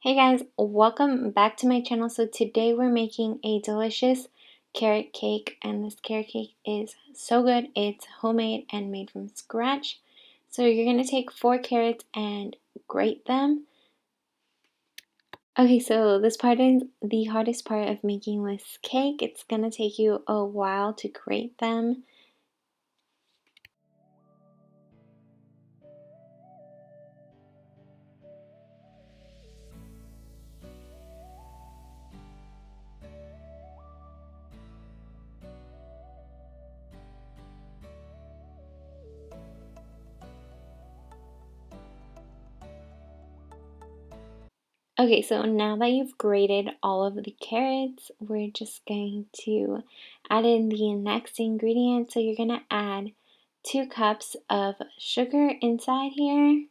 Hey guys, welcome back to my channel. So today we're making a delicious carrot cake, and this carrot cake is so good. It's homemade and made from scratch. So you're going to take 4 carrots and grate them. Okay, so this part is the hardest part of making this cake. It's going to take you a while to grate them. Okay, so now that you've grated all of the carrots, we're just going to add in the next ingredient. So you're going to add 2 cups of sugar inside here.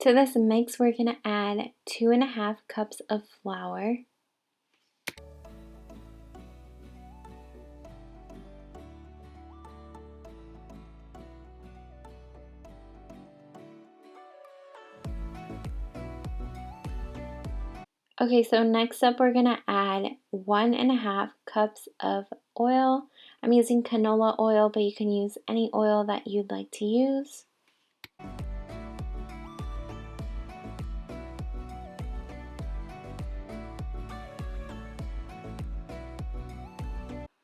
To this mix, we're going to add 2.5 cups of flour. Okay, so next up we're going to add 1.5 cups of oil. I'm using canola oil, but you can use any oil that you'd like to use.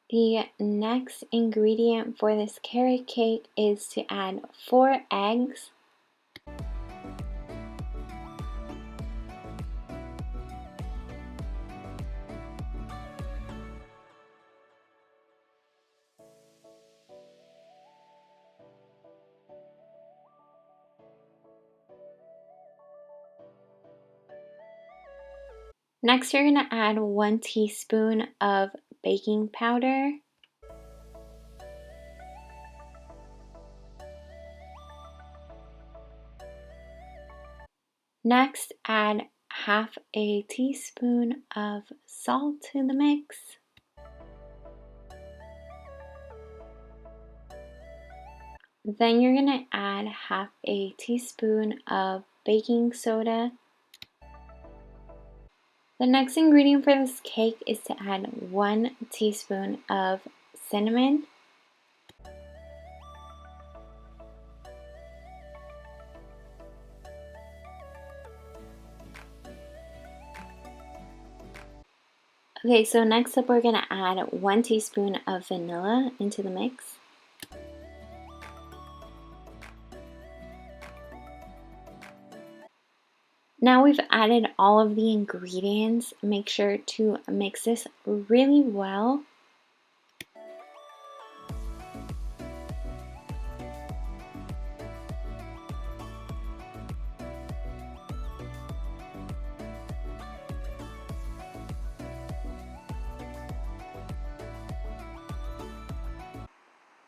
The next ingredient for this carrot cake is to add 4 eggs. Next, you're going to add 1 teaspoon of baking powder. Next, add half a teaspoon of salt to the mix. Then you're going to add half a teaspoon of baking soda. The next ingredient for this cake is to add 1 teaspoon of cinnamon. Okay, so next up we're going to add 1 teaspoon of vanilla into the mix. Now we've added all of the ingredients. Make sure to mix this really well.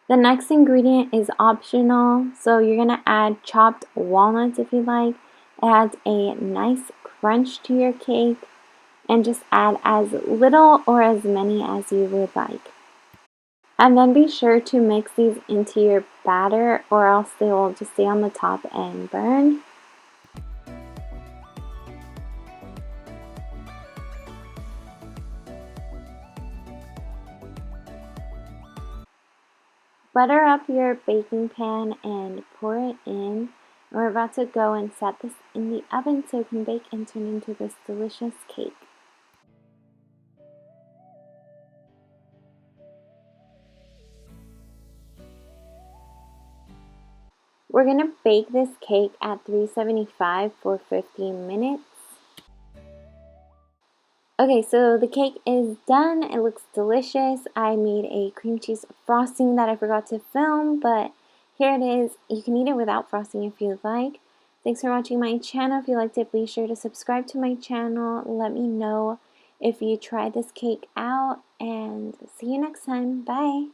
The next ingredient is optional, so you're going to add chopped walnuts if you like. It adds a nice crunch to your cake, and just add as little or as many as you would like. And then be sure to mix these into your batter, or else they will just stay on the top and burn. Butter up your baking pan and pour it in. We're about to go and set this in the oven so it can bake and turn into this delicious cake. We're going to bake this cake at 375 for 15 minutes. Okay, so the cake is done. It looks delicious. I made a cream cheese frosting that I forgot to film, but here it is. You can eat it without frosting if you'd like. Thanks for watching my channel. If you liked it, be sure to subscribe to my channel. Let me know if you tried this cake out, and see you next time. Bye!